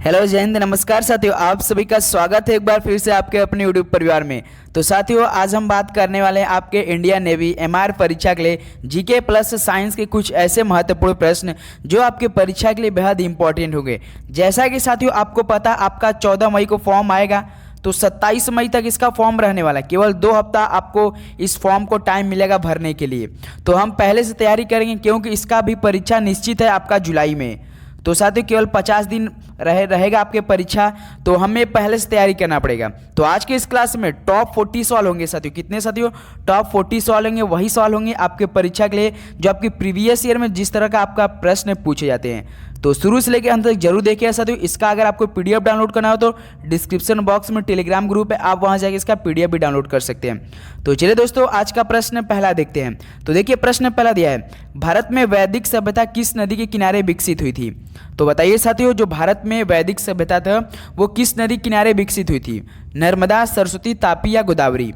Hello जय हिंद, नमस्कार साथियों, आप सभी का स्वागत है एक बार फिर से आपके अपने यूट्यूब परिवार में। तो साथियों, आज हम बात करने वाले हैं आपके इंडियन नेवी एमआर परीक्षा के लिए जीके प्लस साइंस के कुछ ऐसे महत्वपूर्ण प्रश्न जो आपके परीक्षा के लिए बेहद इंपॉर्टेंट होंगे। जैसा कि साथियों आपको पता, आपका 14 मई को फॉर्म आएगा, तो 27 मई तक इसका फॉर्म रहने वाला है। केवल 2 हफ्ता आपको इस फॉर्म को टाइम मिलेगा भरने के लिए। तो हम पहले से तैयारी करेंगे क्योंकि इसका भी परीक्षा निश्चित है आपका जुलाई में। तो साथियों केवल 50 दिन रहेगा आपके परीक्षा, तो हमें पहले से तैयारी करना पड़ेगा। तो आज के इस क्लास में टॉप 40 सवाल होंगे साथियों। कितने साथियों? टॉप 40 सवाल होंगे। वही सवाल होंगे आपके परीक्षा के लिए जो आपकी प्रीवियस ईयर में जिस तरह का आपका प्रश्न पूछे जाते हैं। तो शुरू से लेकर अंत तक जरूर देखिए साथियों। इसका अगर आपको पीडीएफ डाउनलोड करना हो तो डिस्क्रिप्शन बॉक्स में टेलीग्राम ग्रुप है, आप वहां जाकर इसका पीडीएफ भी डाउनलोड कर सकते हैं। तो चलिए दोस्तों, आज का प्रश्न पहला देखते हैं। तो देखिए प्रश्न पहला दिया है, भारत में वैदिक सभ्यता किस नदी के किनारे विकसित हुई थी? तो बताइए साथियों, जो भारत में वैदिक सभ्यता था वो किस नदी किनारे विकसित हुई थी? नर्मदा, सरस्वती, तापी या गोदावरी?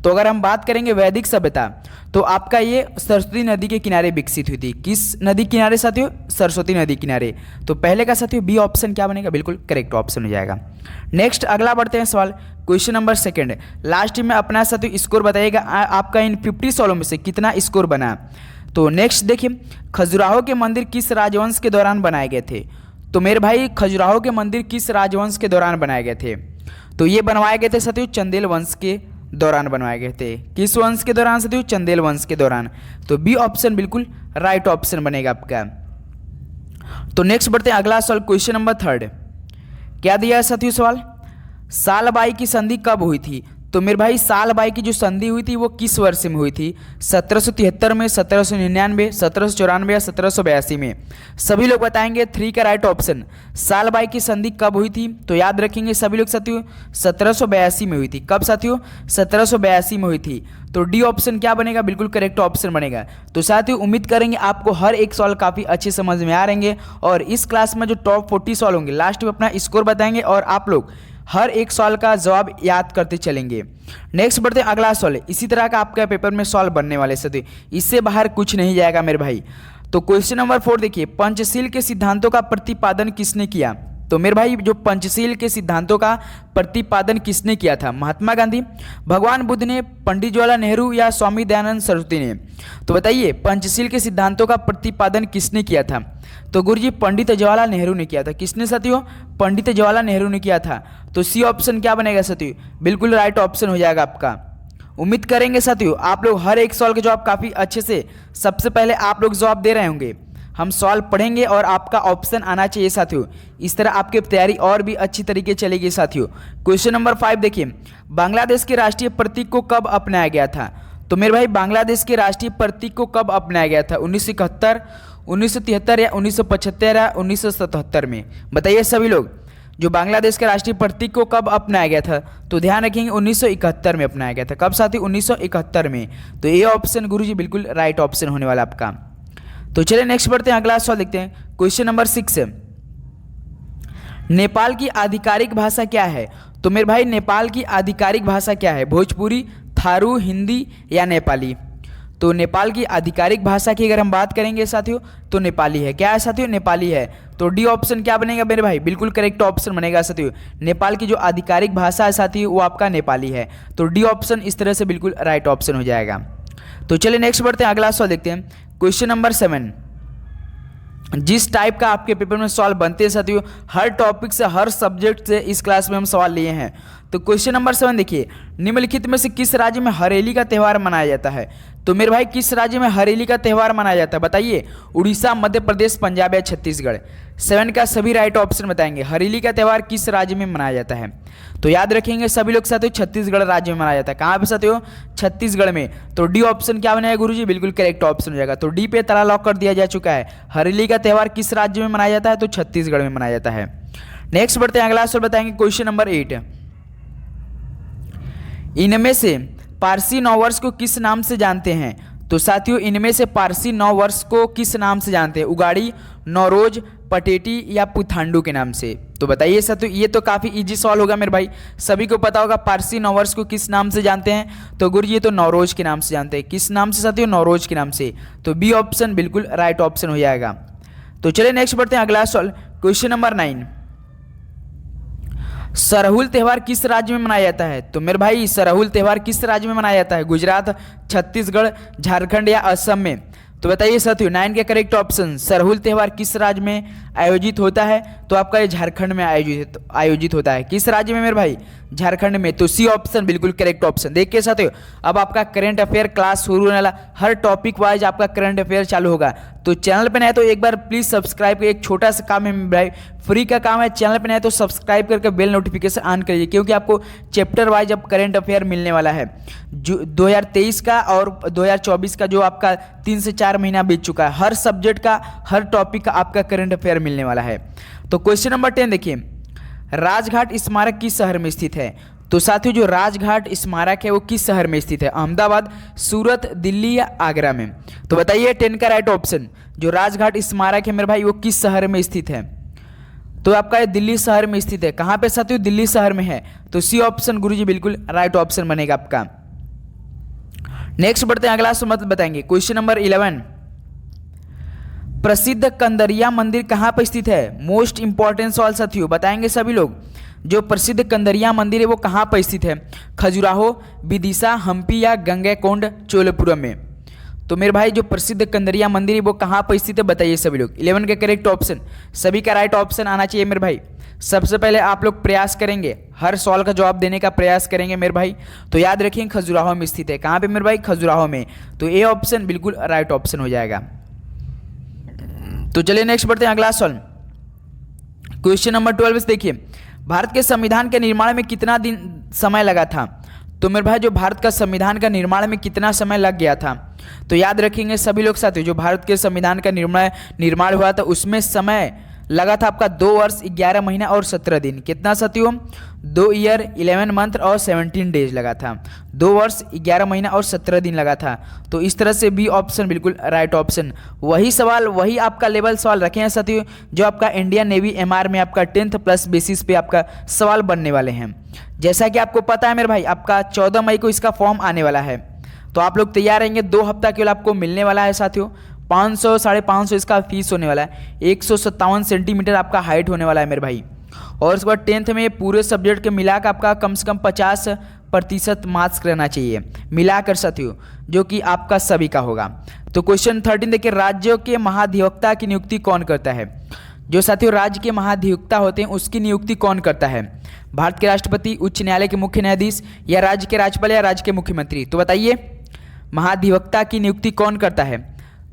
तो अगर हम बात करेंगे वैदिक सभ्यता, तो आपका ये सरस्वती नदी के किनारे विकसित हुई थी। किस नदी किनारे साथियों? सरस्वती नदी किनारे। तो पहले का साथियों बी ऑप्शन क्या बनेगा? बिल्कुल करेक्ट ऑप्शन हो जाएगा। नेक्स्ट अगला बढ़ते हैं सवाल, क्वेश्चन नंबर सेकंड। लास्ट में अपना साथियों स्कोर बताइएगा, आपका इन 50 सवालों में से कितना स्कोर बना। तो नेक्स्ट देखिए, खजुराहो के मंदिर किस राजवंश के दौरान बनाए गए थे? तो मेरे भाई खजुराहो के मंदिर किस राजवंश के दौरान बनाए गए थे? तो ये बनवाए गए थे साथियों चंदेल वंश के दौरान बनवाए गए थे। किस वंश के दौरान साथियों? चंदेल वंश के दौरान। तो बी ऑप्शन बिल्कुल राइट ऑप्शन बनेगा आपका। तो नेक्स्ट बढ़ते हैं अगला सवाल, क्वेश्चन नंबर थर्ड। क्या दिया है साथियों सवाल? सालबाई की संधि कब हुई थी? तो मेरे भाई सालबाई की जो संधि हुई थी वो किस वर्ष में हुई थी? 1773 में, 1799, 1794 या 1782 में? सभी लोग बताएंगे 3 का राइट ऑप्शन। सालबाई की संधि कब हुई थी? तो याद रखेंगे सभी लोग साथियों 1782 में हुई थी। कब साथियों? 1782 में हुई थी। तो डी ऑप्शन क्या बनेगा? बिल्कुल करेक्ट ऑप्शन बनेगा। तो साथियों उम्मीद करेंगे आपको हर एक सवाल काफ़ी अच्छे समझ में आ रहेंगे और इस क्लास में जो टॉप 40 सवाल होंगे लास्ट में अपना स्कोर बताएंगे और आप लोग हर एक सवाल का जवाब याद करते चलेंगे। नेक्स्ट बढ़ते हैं अगला सवाल। इसी तरह का आपका पेपर में सवाल बनने वाले साथियों, इससे बाहर कुछ नहीं जाएगा मेरे भाई। तो क्वेश्चन नंबर 4 देखिए, पंचशील के सिद्धांतों का प्रतिपादन किसने किया? तो मेरे भाई जो पंचशील के सिद्धांतों का प्रतिपादन किसने किया था? महात्मा गांधी, भगवान बुद्ध ने, पंडित जवाहरलाल नेहरू या स्वामी दयानंद सरस्वती ने? तो बताइए पंचशील के सिद्धांतों का प्रतिपादन किसने किया था? तो गुरुजी पंडित जवाहरलाल नेहरू ने किया था। किसने साथियों? पंडित जवाहरलाल नेहरू ने किया था। तो सी ऑप्शन क्या बनेगा साथियों? बिल्कुल राइट ऑप्शन हो जाएगा आपका। उम्मीद करेंगे साथियों आप लोग हर एक सवाल के जवाब काफ़ी अच्छे से सबसे पहले आप लोग जवाब दे रहे होंगे। हम सवाल पढ़ेंगे और आपका ऑप्शन आना चाहिए साथियों। इस तरह आपकी तैयारी और भी अच्छी तरीके चलेगी साथियों। क्वेश्चन नंबर 5 देखिए, बांग्लादेश के राष्ट्रीय प्रतीक को कब अपनाया गया था? तो मेरे भाई बांग्लादेश के राष्ट्रीय प्रतीक को कब अपनाया गया था? 1971, 1973 या 1975 या 1977 में? बताइए सभी लोग, जो बांग्लादेश के राष्ट्रीय प्रतीक को कब अपनाया गया था? तो ध्यान रखेंगे 1971 में अपनाया गया था। कब साथी? 1971 में। तो ये ऑप्शन गुरुजी बिल्कुल राइट ऑप्शन होने वाला आपका। तो चलिए नेक्स्ट बढ़ते हैं, अगला सवाल देखते हैं। क्वेश्चन नंबर 6, नेपाल की आधिकारिक भाषा क्या है? तो मेरे भाई नेपाल की आधिकारिक भाषा क्या है? भोजपुरी, थारू, हिंदी या नेपाली? तो नेपाल की आधिकारिक भाषा की अगर हम बात करेंगे साथियों तो नेपाली है। क्या है साथियों? नेपाली है। तो डी ऑप्शन क्या बनेगा मेरे भाई? बिल्कुल करेक्ट ऑप्शन बनेगा साथियों। नेपाल की जो आधिकारिक भाषा है साथियों वो आपका नेपाली है। तो डी ऑप्शन इस तरह से बिल्कुल राइट ऑप्शन हो जाएगा। तो चलिए नेक्स्ट बढ़ते हैं, अगला सवाल देखते हैं। क्वेश्चन नंबर 7, जिस टाइप का आपके पेपर में सवाल बनते हैं साथियों, हर टॉपिक से हर सब्जेक्ट से इस क्लास में हम सवाल लिए हैं। तो क्वेश्चन नंबर 7 देखिए, निम्नलिखित में से किस राज्य में हरेली का त्यौहार मनाया जाता है? तो मेरे भाई किस राज्य में हरेली का त्यौहार मनाया जाता है? बताइए, उड़ीसा, मध्य प्रदेश, पंजाब या छत्तीसगढ़? 7 का सभी राइट ऑप्शन बताएंगे। हरेली का त्यौहार किस राज्य में मनाया जाता है? तो याद रखेंगे सभी लोग साथियों छत्तीसगढ़ राज्य में मनाया जाता है। कहाँ पे साथियों? छत्तीसगढ़ में। तो डी ऑप्शन क्या बनेगा गुरुजी? बिल्कुल करेक्ट ऑप्शन हो जाएगा। तो डी पे ताला लॉक कर दिया जा चुका है। हरेली का त्यौहार किस राज्य में मनाया जाता है? तो छत्तीसगढ़ में मनाया जाता है। नेक्स्ट बढ़ते हैं, अगला सवाल बताएंगे। क्वेश्चन नंबर 8, इनमें से पारसी नववर्ष को किस नाम से जानते हैं? तो साथियों इनमें से पारसी नववर्ष को किस नाम से जानते हैं? उगाड़ी, नौरोज, पटेटी या पुथांडू के नाम से? तो बताइए साथियों, ये तो काफ़ी इजी सवाल होगा मेरे भाई, सभी को पता होगा पारसी नववर्ष को किस नाम से जानते हैं? तो गुरु ये तो नौरोज के नाम से जानते हैं। किस नाम से साथियों? नौरोज के नाम से। तो बी ऑप्शन बिल्कुल राइट ऑप्शन हो जाएगा। तो चलिए नेक्स्ट बढ़ते हैं, अगला सवाल क्वेश्चन नंबर 9। सरहुल त्यौहार किस राज्य में मनाया जाता है? तो मेरे भाई सरहुल त्यौहार किस राज्य में मनाया जाता है? गुजरात, छत्तीसगढ़, झारखंड या असम में? तो बताइए साथियों 9 का करेक्ट ऑप्शन, सरहुल त्यौहार किस राज्य में आयोजित होता है? तो आपका ये झारखंड में आयोजित होता है। किस राज्य में मेरे भाई? झारखंड में। तो सी ऑप्शन बिल्कुल करेक्ट ऑप्शन। देखिए साथियों अब आपका करंट अफेयर क्लास शुरू होने वाला, हर टॉपिक वाइज आपका करंट अफेयर चालू होगा। तो चैनल पे नए तो एक बार प्लीज सब्सक्राइब करिए। एक छोटा सा काम है मेरे भाई, फ्री का काम है। चैनल पे नए तो सब्सक्राइब करके बेल नोटिफिकेशन ऑन करिए, क्योंकि आपको चैप्टर वाइज अब करंट अफेयर मिलने वाला है। जो 2023 का और 2024 का जो आपका 3 से 4 महीना बीत चुका है, हर सब्जेक्ट का हर टॉपिक का आपका करंट अफेयर मिलने वाला है। तो क्वेश्चन नंबर 10 देखिए, राजघाट स्मारक किस शहर में स्थित है? तो साथियों जो राजघाट स्मारक है वो किस शहर में स्थित है? अहमदाबाद, सूरत, दिल्ली या आगरा में? तो बताइए 10 का राइट ऑप्शन, जो राजघाट स्मारक है मेरे भाई वो किस शहर में स्थित है? तो आपका ये दिल्ली शहर में स्थित है। कहाँ पे साथियों? दिल्ली शहर में है। तो सी ऑप्शन गुरुजी बिल्कुल राइट ऑप्शन बनेगा आपका। नेक्स्ट बढ़ते हैं, अगला सवाल बताएंगे। क्वेश्चन नंबर 11, प्रसिद्ध कंदरिया मंदिर कहाँ पर स्थित है? मोस्ट इंपॉर्टेंट सवाल साथियों, बताएंगे सभी लोग। जो प्रसिद्ध कंदरिया मंदिर है वो कहाँ पर स्थित है? खजुराहो, विदिशा, हम्पी या गंगैकोंड चोलपुरम में? तो मेरे भाई जो प्रसिद्ध कंदरिया मंदिर है वो कहाँ पर स्थित है बताइए सभी लोग। 11 का करेक्ट ऑप्शन, सभी का राइट ऑप्शन आना चाहिए मेरे भाई। सबसे पहले आप लोग प्रयास करेंगे, हर सवाल का जवाब देने का प्रयास करेंगे मेरे भाई। तो याद रखिए खजुराहो में स्थित है। कहाँ पे मेरे भाई? खजुराहो में। तो ए ऑप्शन बिल्कुल राइट ऑप्शन हो जाएगा। तो चलिए नेक्स्ट बढ़ते हैं, अगला सवाल। क्वेश्चन नंबर 12 देखिए, भारत के संविधान के निर्माण में कितना दिन समय लगा था? तो मेरे भाई जो भारत का संविधान का निर्माण में कितना समय लग गया था? तो याद रखेंगे सभी लोग साथियों, जो भारत के संविधान का निर्माण हुआ था उसमें समय लगा था आपका 2 वर्ष 11 महीना और 17 दिन। कितना साथियों? 2 ईयर 11 मंथ और 17 डेज लगा था। 2 वर्ष 11 महीना और 17 दिन लगा था। तो इस तरह से बी ऑप्शन बिल्कुल राइट ऑप्शन। वही सवाल, वही आपका लेवल सवाल रखे हैं साथियों, जो आपका इंडियन नेवी एमआर में आपका 10th प्लस बेसिस पे आपका सवाल बनने वाले हैं। जैसा कि आपको पता है मेरे भाई, आपका 14 मई को इसका फॉर्म आने वाला है। तो आप लोग तैयार रहेंगे। 2 हफ्ता केवल आपको मिलने वाला है साथियों। 500 550 इसका फीस होने वाला है। 157 सेंटीमीटर आपका हाइट होने वाला है मेरे भाई। और उसके बाद 10th में पूरे सब्जेक्ट के मिलाकर आपका कम से कम 50% मार्क्स रहना चाहिए मिलाकर साथियों, जो कि आपका सभी का होगा। तो क्वेश्चन 13 देखिए, राज्यों के महाधिवक्ता की नियुक्ति कौन करता है? जो साथियों राज्य के महाधिवक्ता होते हैं उसकी नियुक्ति कौन करता है? भारत के राष्ट्रपति, उच्च न्यायालय के मुख्य न्यायाधीश या राज्य के राज्यपाल या राज्य के मुख्यमंत्री? तो बताइए महाधिवक्ता की नियुक्ति कौन करता है?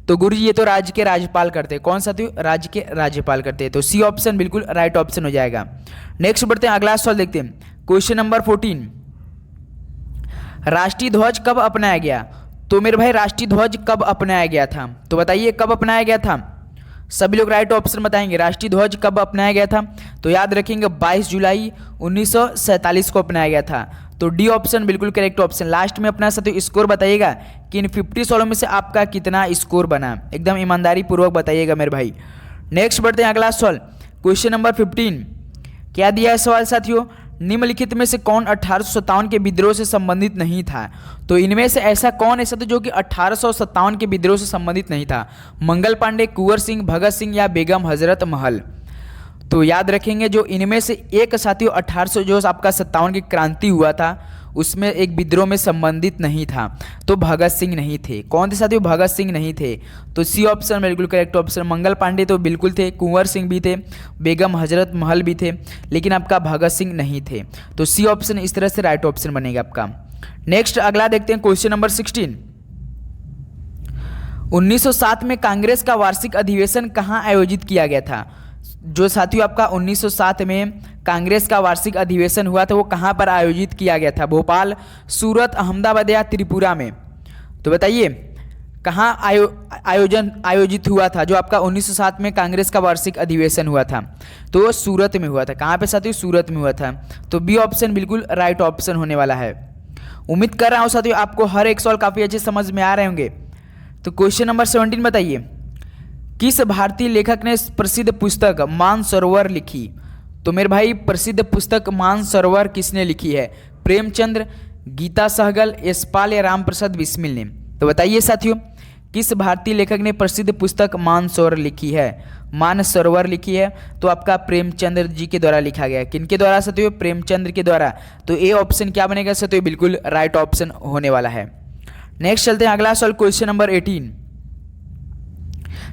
तो गुरुजी ये तो राज्य के राज्यपाल करते हैं। कौन साथियों? राज्य के राज्यपाल करते हैं। तो सी ऑप्शन बिल्कुल राइट ऑप्शन हो जाएगा। नेक्स्ट बढ़ते हैं, अगला सवाल देखते हैं। क्वेश्चन नंबर 14, राष्ट्रीय ध्वज कब अपनाया गया? तो मेरे भाई राष्ट्रीय ध्वज कब अपनाया गया था? तो बताइए कब अपनाया गया था? सभी लोग राइट ऑप्शन बताएंगे। राष्ट्रीय ध्वज कब अपनाया गया था? तो याद रखेंगे 22 जुलाई 1947 को अपनाया गया था। तो डी ऑप्शन बिल्कुल करेक्ट ऑप्शन। लास्ट में अपना साथियों स्कोर बताइएगा कि इन 50 सवालों में से आपका कितना स्कोर बना, एकदम ईमानदारी पूर्वक बताइएगा मेरे भाई। नेक्स्ट बढ़ते हैं, अगला सवाल। क्वेश्चन नंबर 15, क्या दिया है सवाल साथियों? निम्नलिखित में से कौन 1857 के विद्रोह से संबंधित नहीं था? तो इनमें से ऐसा कौन है साथियों जो कि 1857 के विद्रोह से संबंधित नहीं था? मंगल पांडे, कुंवर सिंह, भगत सिंह या बेगम हजरत महल? तो याद रखेंगे जो इनमें से एक साथियों 1800 जो आपका 57 की क्रांति हुआ था उसमें एक विद्रोह में संबंधित नहीं था, तो भगत सिंह नहीं थे। कौन थे साथियों? भगत सिंह नहीं थे। तो सी ऑप्शन बिल्कुल करेक्ट ऑप्शन। मंगल पांडे तो बिल्कुल थे, कुंवर सिंह भी थे, बेगम हजरत महल भी थे, लेकिन आपका भगत सिंह नहीं थे। तो सी ऑप्शन इस तरह से राइट ऑप्शन बनेगा आपका। नेक्स्ट अगला देखते हैं, क्वेश्चन नंबर 16, 1907 में कांग्रेस का वार्षिक अधिवेशन कहाँ आयोजित किया गया था? जो साथियों आपका 1907 में कांग्रेस का वार्षिक अधिवेशन हुआ था वो कहाँ पर आयोजित किया गया था? भोपाल, सूरत, अहमदाबाद या त्रिपुरा में? तो बताइए कहाँ आयोजित हुआ था जो आपका 1907 में कांग्रेस का वार्षिक अधिवेशन हुआ था? तो सूरत में हुआ था। कहाँ पे साथियों? सूरत में हुआ था। तो बी ऑप्शन बिल्कुल राइट ऑप्शन होने वाला है। उम्मीद कर रहा हूँ साथियों आपको हर एक सवाल काफ़ी अच्छे समझ में आ रहे होंगे। तो क्वेश्चन नंबर 17 बताइए, किस भारतीय लेखक ने प्रसिद्ध पुस्तक मानसरोवर लिखी? तो मेरे भाई प्रसिद्ध पुस्तक मानसरोवर किसने लिखी है? प्रेमचंद्र, गीता सहगल, यशपाल या रामप्रसाद बिस्मिल ने? तो बताइए साथियों किस भारतीय लेखक ने प्रसिद्ध पुस्तक मानसरोवर लिखी है? मानसरोवर लिखी है तो आपका प्रेमचंद्र जी के द्वारा लिखा गया है। किनके द्वारा साथियों? प्रेमचंद्र के द्वारा। तो ए ऑप्शन क्या बनेगा साथियों? बिल्कुल राइट ऑप्शन होने वाला है। नेक्स्ट चलते हैं अगला सवाल, क्वेश्चन नंबर 18।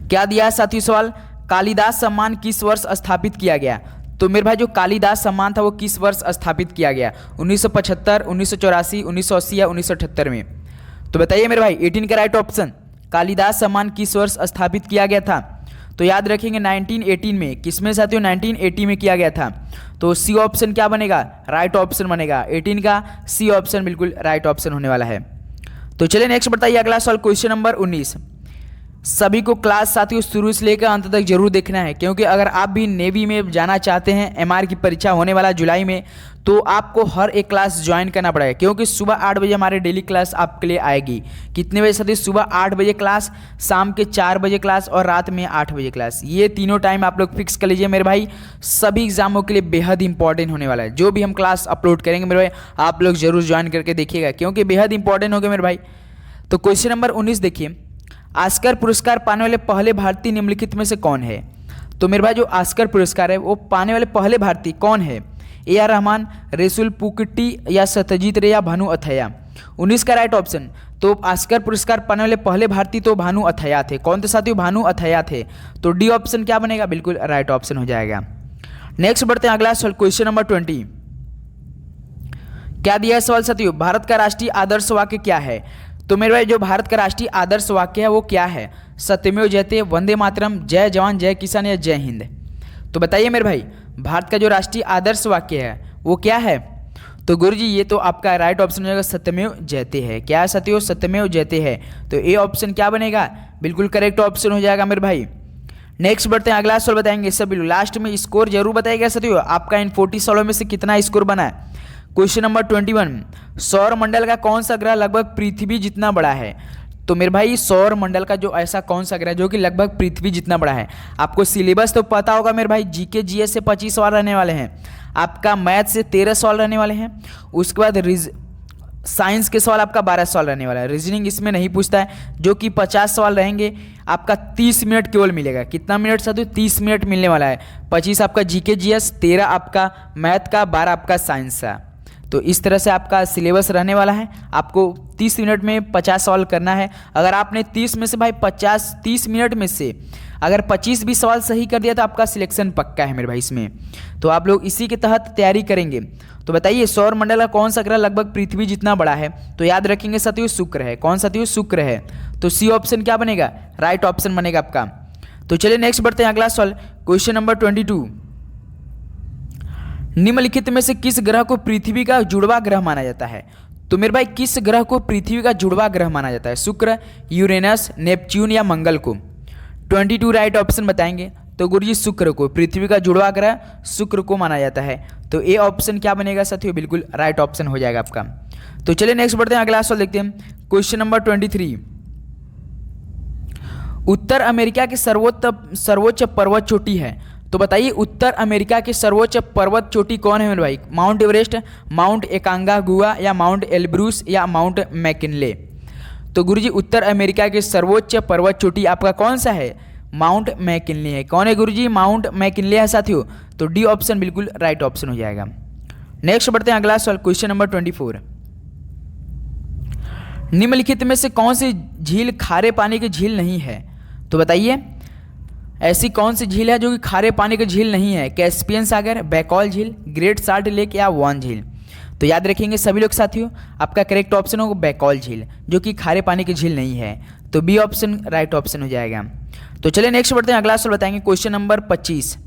क्या दिया है साथियों सवाल? कालिदास सम्मान किस वर्ष स्थापित किया गया? तो मेरे भाई जो कालिदास सम्मान था वो किस वर्ष स्थापित किया गया? 1975, 1984, 1980 या 1978 में? तो बताइए मेरे भाई 18 का राइट ऑप्शन। कालिदास सम्मान किस वर्ष स्थापित किया गया था? तो याद रखेंगे 1918 में। किसमें साथियों? 1980 में किया गया था। तो सी ऑप्शन क्या बनेगा? राइट ऑप्शन बनेगा। 18 का सी ऑप्शन बिल्कुल राइट ऑप्शन होने वाला है। तो चलिए नेक्स्ट बताइए अगला सवाल, क्वेश्चन नंबर 19। सभी को क्लास साथियों शुरू से लेकर अंत तक जरूर देखना है, क्योंकि अगर आप भी नेवी में जाना चाहते हैं, एमआर की परीक्षा होने वाला जुलाई में, तो आपको हर एक क्लास ज्वाइन करना पड़ेगा, क्योंकि सुबह 8 बजे हमारे डेली क्लास आपके लिए आएगी। कितने बजे साथियों? सुबह 8 बजे क्लास, शाम के 4 बजे क्लास और रात में 8 बजे क्लास। ये तीनों टाइम आप लोग फिक्स कर लीजिए मेरे भाई। सभी एग्जामों के लिए बेहद इंपॉर्टेंट होने वाला है। जो भी हम क्लास अपलोड करेंगे मेरे भाई, आप लोग जरूर ज्वाइन करके देखिएगा, क्योंकि बेहद इंपॉर्टेंट होगा मेरे भाई। तो क्वेश्चन नंबर 19 देखिए, ऑस्कर पुरस्कार पाने वाले पहले भारतीय निम्नलिखित में से कौन है? तो मेरे भाई जो ऑस्कर पुरस्कार है वो पाने वाले पहले भारतीय कौन है? ए आर रहमान, रेसुल पुकट्टी या सत्यजीत रे या भानु अथैया? 19 का राइट ऑप्शन। तो ऑस्कर पुरस्कार पाने वाले पहले भारतीय तो भानु अथैया थे। कौन थे साथियों? भानु अथैया थे। तो डी ऑप्शन क्या बनेगा? बिल्कुल राइट ऑप्शन हो जाएगा। नेक्स्ट बढ़ते हैं अगला सवाल, क्वेश्चन नंबर 20। क्या दिया है सवाल साथियों? भारत का राष्ट्रीय आदर्श वाक्य क्या है? तो मेरे भाई जो भारत का राष्ट्रीय आदर्श वाक्य है वो क्या है? सत्यमेव जयते, वंदे मातरम, जय जवान जय किसान या जय हिंद? तो बताइए मेरे भाई भारत का जो राष्ट्रीय आदर्श वाक्य है वो क्या है? तो गुरुजी ये तो आपका राइट ऑप्शन हो जाएगा, सत्यमेव जयते है। क्या है साथियों? सत्यमेव जयते है। तो ए ऑप्शन क्या बनेगा? बिल्कुल करेक्ट ऑप्शन हो जाएगा मेरे भाई। नेक्स्ट बढ़ते हैं अगला सवाल बताएंगे सभी लोग। लास्ट में स्कोर जरूर बताइएगा साथियों, आपका इन 40 सवालों में से कितना स्कोर बना है। क्वेश्चन नंबर 21, सौर मंडल का कौन सा ग्रह लगभग पृथ्वी जितना बड़ा है? तो मेरे भाई सौर मंडल का जो ऐसा कौन सा ग्रह जो कि लगभग पृथ्वी जितना बड़ा है? आपको सिलेबस तो पता होगा मेरे भाई, जीके जीएस से 25 सवाल रहने वाले हैं, आपका मैथ से 13 सवाल रहने वाले हैं, उसके बाद साइंस के सवाल आपका 12 सवाल रहने वाला है। रीजनिंग इसमें नहीं पूछता है, जो कि 50 सवाल रहेंगे। आपका 30 मिनट केवल मिलेगा। कितना मिनट साथियों? 30 मिनट मिलने वाला है। 25 आपका जीके जीएस, 13 आपका मैथ का, 12 आपका साइंस का। तो इस तरह से आपका सिलेबस रहने वाला है। आपको 30 मिनट में 50 सवाल करना है। अगर आपने 30 में से भाई 30 मिनट में से अगर 25 भी सवाल सही कर दिया तो आपका सिलेक्शन पक्का है मेरे भाई इसमें। तो आप लोग इसी के तहत तैयारी करेंगे। तो बताइए सौर मंडल का कौन सा ग्रह लगभग पृथ्वी जितना बड़ा है? तो याद रखेंगे साथियों शुक्र है। कौन साथियों? शुक्र है। तो सी ऑप्शन क्या बनेगा? राइट ऑप्शन बनेगा आपका। तो चलिए नेक्स्ट बढ़ते हैं अगला सवाल, क्वेश्चन नंबर 22। निम्नलिखित में से किस ग्रह को पृथ्वी का जुड़वा ग्रह माना जाता है? तो मेरे भाई किस ग्रह को पृथ्वी का जुड़वा ग्रह माना जाता है? शुक्र, यूरेनस, नेपच्यून या मंगल को? 22 राइट ऑप्शन बताएंगे। तो गुरुजी शुक्र को, पृथ्वी का जुड़वा ग्रह शुक्र को माना जाता है। तो ए ऑप्शन क्या बनेगा साथियों? बिल्कुल राइट ऑप्शन हो जाएगा आपका। तो चलिए नेक्स्ट बढ़ते हैं अगला सवाल देखते हैं, क्वेश्चन नंबर 23। उत्तर अमेरिका की सर्वोच्च पर्वत चोटी है। तो बताइए उत्तर अमेरिका की सर्वोच्च पर्वत चोटी कौन है मेरे भाई? माउंट एवरेस्ट, माउंट एकांगागुआ या माउंट एल्ब्रूस या माउंट मैकिनले? तो गुरुजी उत्तर अमेरिका की सर्वोच्च पर्वत चोटी आपका कौन सा है? माउंट मैकिनले है। कौन है गुरुजी? माउंट मैकिनले है साथियों। तो डी ऑप्शन बिल्कुल राइट ऑप्शन हो जाएगा। नेक्स्ट बढ़ते हैं अगला सवाल, क्वेश्चन नंबर 24। निम्नलिखित में से कौन सी झील खारे पानी की झील नहीं है? तो बताइए ऐसी कौन सी झील है जो कि खारे पानी की झील नहीं है? कैस्पियन सागर, बैकॉल झील, ग्रेट साल्ट लेक या वान झील? तो याद रखेंगे सभी लोग साथियों, आपका करेक्ट ऑप्शन होगा बैकॉल झील, जो कि खारे पानी की झील नहीं है। तो बी ऑप्शन राइट ऑप्शन हो जाएगा। तो चलिए नेक्स्ट बढ़ते हैं अगला सवाल बताएंगे, क्वेश्चन नंबर 25।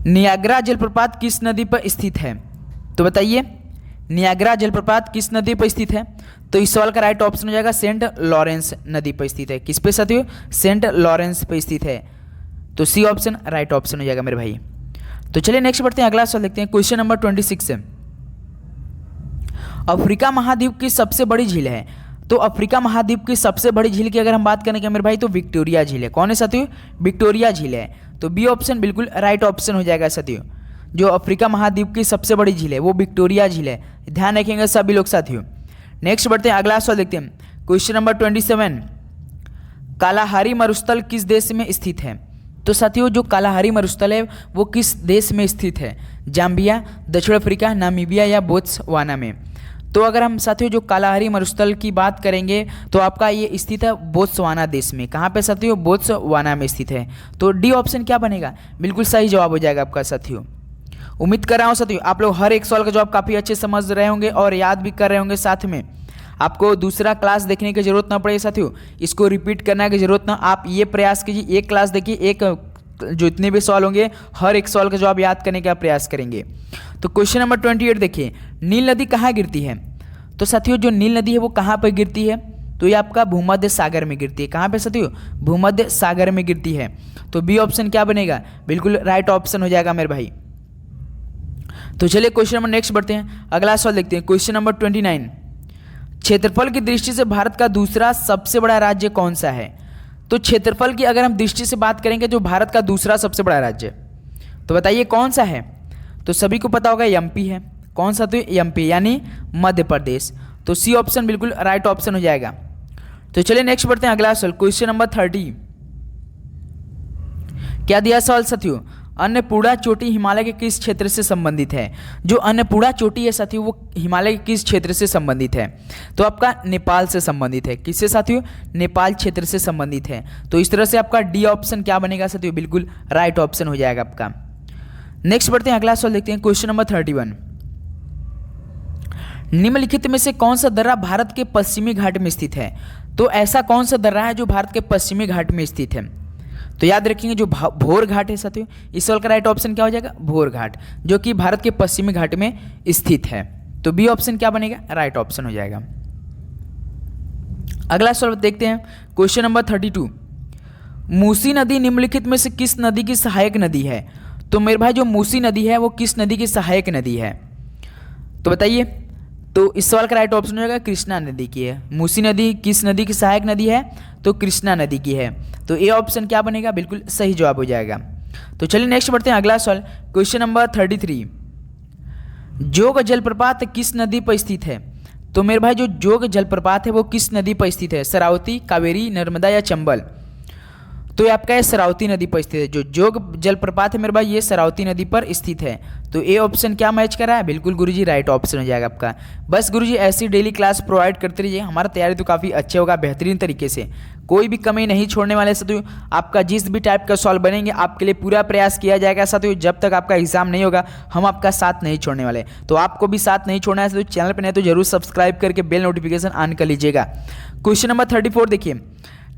नियाग्रा जलप्रपात किस नदी पर स्थित है? तो बताइए नियाग्रा जलप्रपात किस नदी पर स्थित है? तो इस सवाल का राइट ऑप्शन हो जाएगा सेंट लॉरेंस नदी पर स्थित है। किस पे साथियों? सेंट लॉरेंस पर स्थित है। तो सी ऑप्शन राइट ऑप्शन हो जाएगा मेरे भाई। तो चलिए नेक्स्ट बढ़ते हैं अगला सवाल देखते हैं, क्वेश्चन नंबर 26। अफ्रीका महाद्वीप की सबसे बड़ी झील है। तो अफ्रीका महाद्वीप की सबसे बड़ी झील की अगर हम बात करें मेरे भाई तो विक्टोरिया झील है। कौन है साथियों? विक्टोरिया झील है। तो बी ऑप्शन बिल्कुल राइट ऑप्शन हो जाएगा साथियों। जो अफ्रीका महाद्वीप की सबसे बड़ी झील है वो विक्टोरिया झील है, ध्यान रखेंगे सभी लोग साथियों। नेक्स्ट बढ़ते हैं अगला सवाल देखते हैं, क्वेश्चन नंबर 27। कालाहारी मरुस्थल किस देश में स्थित है? तो साथियों जो कालाहारी मरुस्थल है वो किस देश में स्थित है? जाम्बिया, दक्षिण अफ्रीका, नामीबिया या बोत्सवाना में? तो अगर हम साथियों जो कालाहारी मरुस्थल की बात करेंगे तो आपका ये स्थित है बोत्सवाना देश में। कहाँ पे साथियों? बोत्सवाना में स्थित है। तो डी ऑप्शन क्या बनेगा? बिल्कुल सही जवाब हो जाएगा आपका साथियों। उम्मीद कर रहा हूँ साथियों आप लोग हर एक सवाल का जवाब काफ़ी अच्छे समझ रहे होंगे और याद भी कर रहे होंगे। साथ में आपको दूसरा क्लास देखने की जरूरत ना पड़े साथियों, इसको रिपीट करने की जरूरत ना, आप ये प्रयास कीजिए एक क्लास देखिए, एक जो इतने भी सवाल होंगे हर एक सवाल का जवाब याद करने का प्रयास करेंगे। तो क्वेश्चन नंबर 28 देखिए, नील नदी कहाँ गिरती है? तो साथियों जो नील नदी है वो कहाँ पर गिरती है? तो ये आपका भूमध्य सागर में गिरती है। कहाँ पे साथियों? भूमध्य सागर में गिरती है। तो बी ऑप्शन क्या बनेगा? बिल्कुल राइट ऑप्शन हो जाएगा मेरे भाई। तो चलिए क्वेश्चन नंबर नेक्स्ट बढ़ते हैं, अगला सवाल देखते हैं। क्वेश्चन नंबर 29, क्षेत्रफल की दृष्टि से भारत का दूसरा सबसे बड़ा राज्य कौन सा है? तो क्षेत्रफल की अगर हम दृष्टि से बात करेंगे जो भारत का दूसरा सबसे बड़ा राज्य, तो बताइए कौन सा है? तो सभी को पता होगा एमपी है। कौन सा? तो एमपी यानी मध्य प्रदेश। तो सी ऑप्शन बिल्कुल राइट ऑप्शन हो जाएगा। तो चलिए नेक्स्ट बढ़ते हैं, अगला सवाल क्वेश्चन नंबर 30। क्या दिया सवाल साथियों? अन्नपूर्णा चोटी हिमालय के किस क्षेत्र से संबंधित है? जो अन्नपूर्णा चोटी है साथियों वो हिमालय के किस क्षेत्र से संबंधित है? तो आपका नेपाल से संबंधित है। किससे साथियों? नेपाल क्षेत्र से संबंधित है। तो इस तरह से आपका डी ऑप्शन क्या बनेगा साथियों? बिल्कुल राइट ऑप्शन हो जाएगा आपका। नेक्स्ट बढ़ते हैं, अगला सवाल देखते हैं क्वेश्चन नंबर 31। निम्नलिखित में से कौन सा दर्रा भारत के पश्चिमी घाट में स्थित है? तो ऐसा कौन सा दर्रा है जो भारत के पश्चिमी घाट में स्थित है? तो याद रखेंगे जो भोर घाट है साथियों, इस सवाल का राइट ऑप्शन क्या हो जाएगा? भोर घाट, जो कि भारत के पश्चिमी घाट में स्थित है। तो बी ऑप्शन क्या बनेगा? राइट ऑप्शन हो जाएगा। अगला सवाल देखते हैं क्वेश्चन नंबर 32। मूसी नदी निम्नलिखित में से किस नदी की सहायक नदी है? तो मेरे भाई जो मूसी नदी है वो किस नदी की सहायक नदी है? तो बताइए। तो इस सवाल का राइट ऑप्शन हो जाएगा कृष्णा नदी की है। मूसी नदी किस नदी की सहायक नदी है? तो कृष्णा नदी की है। तो ए ऑप्शन क्या बनेगा? बिल्कुल सही जवाब हो जाएगा। तो चलिए नेक्स्ट बढ़ते हैं, अगला सवाल क्वेश्चन नंबर 33। जोग जलप्रपात किस नदी पर स्थित है? तो मेरे भाई जो जोग जलप्रपात है वो किस नदी पर स्थित है? शरावती, कावेरी, नर्मदा या चंबल? तो ये आपका है शरावती नदी पर स्थित है। जो जोग जलप्रपात है मेरे भाई ये शरावती नदी पर स्थित है। तो ए ऑप्शन क्या मैच कर रहा है? बिल्कुल गुरुजी राइट ऑप्शन हो जाएगा आपका। बस गुरुजी ऐसी डेली क्लास प्रोवाइड करते रहिए, हमारा तैयारी तो काफ़ी अच्छे होगा बेहतरीन तरीके से, कोई भी कमी नहीं छोड़ने वाले साथियों। आपका जिस भी टाइप का सॉल्व बनेंगे आपके लिए पूरा प्रयास किया जाएगा साथियों। जब तक आपका एग्जाम नहीं होगा हम आपका साथ नहीं छोड़ने वाले। तो आपको भी साथ नहीं छोड़ना है साथियों। चैनल पर नहीं तो जरूर सब्सक्राइब करके बेल नोटिफिकेशन ऑन कर लीजिएगा। क्वेश्चन नंबर 34 देखिए,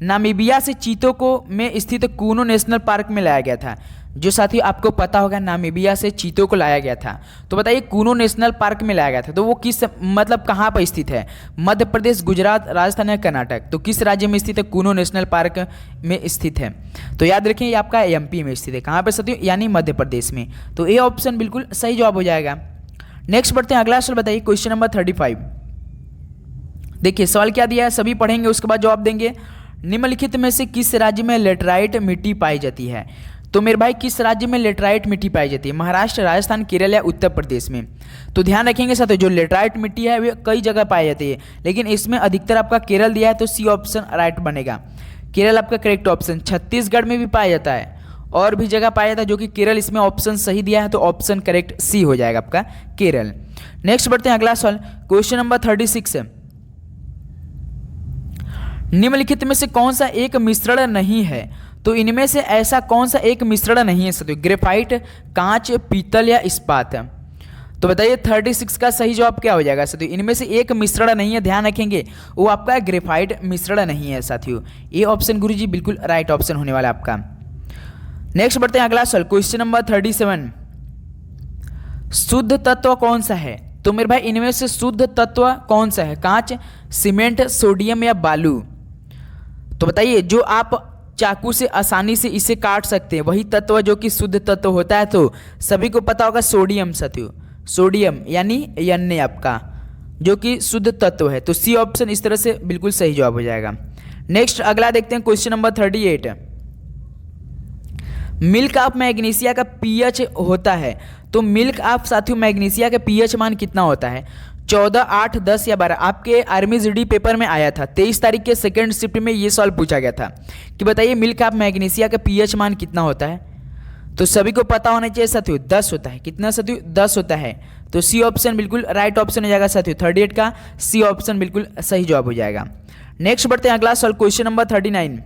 नामीबिया से चीतों को में स्थित कूनो नेशनल पार्क में लाया गया था। जो साथी आपको पता होगा नामीबिया से चीतों को लाया गया था। तो बताइए कूनो नेशनल पार्क में लाया गया था तो वो किस मतलब कहाँ पर स्थित है? मध्य प्रदेश, गुजरात, राजस्थान या कर्नाटक? तो किस राज्य में स्थित है? कूनो नेशनल पार्क में स्थित है। तो याद रखें ये आपका एमपी में स्थित है। कहाँ पर साथियों? यानी मध्य प्रदेश में। तो ए ऑप्शन बिल्कुल सही जवाब हो जाएगा। नेक्स्ट बढ़ते हैं, अगला सवाल बताइए क्वेश्चन नंबर 35। देखिए सवाल क्या दिया है सभी पढ़ेंगे उसके बाद जवाब देंगे। निम्नलिखित में से किस राज्य में लेटराइट मिट्टी पाई जाती है? तो मेरे भाई किस राज्य में लेटराइट मिट्टी पाई जाती है? महाराष्ट्र, राजस्थान, केरल या उत्तर प्रदेश में? तो ध्यान रखेंगे साथियों जो लेटराइट मिट्टी है वे कई जगह पाई जाती है, लेकिन इसमें अधिकतर आपका केरल दिया है तो सी ऑप्शन राइट बनेगा। केरल आपका करेक्ट ऑप्शन। छत्तीसगढ़ में भी पाया जाता है और भी जगह पाया जाता है जो कि केरल इसमें ऑप्शन सही दिया है तो ऑप्शन करेक्ट सी हो जाएगा आपका केरल। नेक्स्ट बढ़ते हैं, अगला सवाल क्वेश्चन नंबर 36। निम्नलिखित में से कौन सा एक मिश्रण नहीं है? तो इनमें से ऐसा कौन सा एक मिश्रण नहीं है साथियों? ग्रेफाइट, कांच, पीतल या इस्पात? तो बताइए 36 का सही जवाब क्या हो जाएगा साथियों? इनमें से एक मिश्रण नहीं है, ध्यान रखेंगे वो आपका ग्रेफाइट मिश्रण नहीं है साथियों। ये ऑप्शन गुरुजी बिल्कुल राइट ऑप्शन होने वाला आपका। नेक्स्ट बढ़ते हैं, अगला सवाल क्वेश्चन नंबर 37। शुद्ध तत्व कौन सा है? तो मेरे भाई इनमें से शुद्ध तत्व कौन सा है? कांच, सीमेंट, सोडियम या बालू? तो बताइए जो आप चाकू से आसानी से इसे काट सकते हैं वही तत्व जो कि शुद्ध तत्व होता है। तो सभी को पता होगा सोडियम साथियों, सोडियम यानी एन आपका जो कि शुद्ध तत्व है। तो सी ऑप्शन इस तरह से बिल्कुल सही जवाब हो जाएगा। नेक्स्ट अगला देखते हैं question number 38। Milk of magnesia का पीएच होता है। तो मिल्क ऑफ साथियों मैग्नीशिया का पीएच मान कितना होता है? 14, 8, 10 या 12 आपके आर्मी जीडी पेपर में आया था। 23 तारीख के सेकेंड शिफ्ट में ये सवाल पूछा गया था कि बताइए मिल्क ऑफ मैग्नीशिया का पीएच मान कितना होता है। तो सभी को पता होना चाहिए साथियों 10 होता है। कितना साथियों 10 होता है। तो सी ऑप्शन बिल्कुल राइट ऑप्शन हो जाएगा साथियों। 38 का सी ऑप्शन बिल्कुल सही जवाब हो जाएगा। नेक्स्ट बढ़ते हैं अगला सवाल, क्वेश्चन नंबर 39।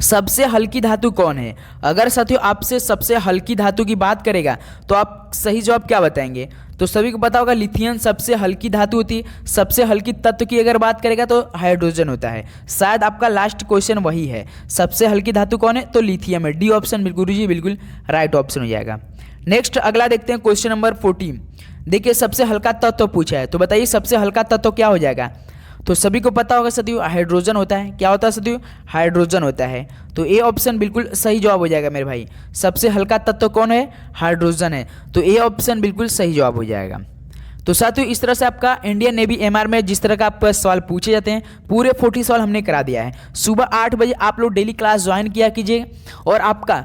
सबसे हल्की धातु कौन है। अगर साथियों आपसे सबसे हल्की धातु की बात करेगा तो आप सही जवाब क्या बताएंगे। तो सभी को पता होगा लिथियम सबसे हल्की धातु होती है। सबसे हल्की तत्व की अगर बात करेगा तो हाइड्रोजन होता है। शायद आपका लास्ट क्वेश्चन वही है। सबसे हल्की धातु कौन है तो लिथियम है। डी ऑप्शन बिल्कुल जी बिल्कुल राइट ऑप्शन हो जाएगा। नेक्स्ट अगला देखते हैं क्वेश्चन नंबर 14। देखिए सबसे हल्का तत्व पूछा है तो बताइए सबसे हल्का तत्व क्या हो जाएगा। तो सभी को पता होगा साथियों हाइड्रोजन होता है। क्या होता है साथियों हाइड्रोजन होता है। तो ए ऑप्शन बिल्कुल सही जवाब हो जाएगा मेरे भाई। सबसे हल्का तत्व कौन है हाइड्रोजन है। तो ए ऑप्शन बिल्कुल सही जवाब हो जाएगा। तो साथियों इस तरह से आपका इंडियन नेवी एमआर में जिस तरह का आपका सवाल पूछे जाते हैं पूरे 40 सवाल हमने करा दिया है। सुबह 8 बजे आप लोग डेली क्लास ज्वाइन किया कीजिए। और आपका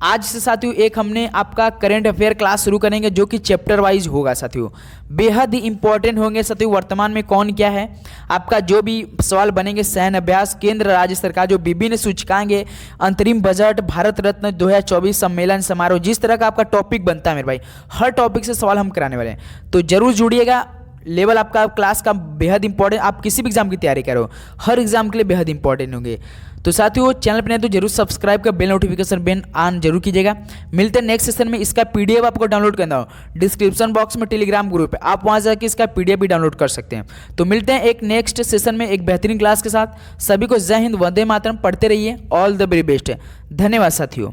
आज से साथियों एक हमने आपका करंट अफेयर क्लास शुरू करेंगे जो कि चैप्टर वाइज होगा साथियों। बेहद ही इंपॉर्टेंट होंगे साथियों। वर्तमान में कौन क्या है आपका जो भी सवाल बनेंगे सैन्य अभ्यास, केंद्र राज्य सरकार जो विभिन्न सूचकांकें, अंतरिम बजट, भारत रत्न 2024 सम्मेलन समारोह, जिस तरह का आपका टॉपिक बनता है मेरे भाई हर टॉपिक से सवाल हम कराने वाले हैं। तो जरूर जुड़िएगा। लेवल आपका क्लास का बेहद इंपॉर्टेंट। आप किसी भी एग्जाम की तैयारी करो हर एग्जाम के लिए बेहद इंपॉर्टेंट होंगे। तो साथियों चैनल पर नहीं तो जरूर सब्सक्राइब कर बेल नोटिफिकेशन बेल ऑन जरूर कीजिएगा। मिलते हैं नेक्स्ट सेशन में। इसका पीडीएफ आपको डाउनलोड करना हो डिस्क्रिप्शन बॉक्स में टेलीग्राम ग्रुप है, आप वहां जाकर इसका पीडीएफ भी डाउनलोड कर सकते हैं। तो मिलते हैं एक नेक्स्ट सेशन में एक बेहतरीन क्लास के साथ। सभी को जय हिंद, वंदे मातरम। पढ़ते रहिए। All the very best. धन्यवाद साथियों।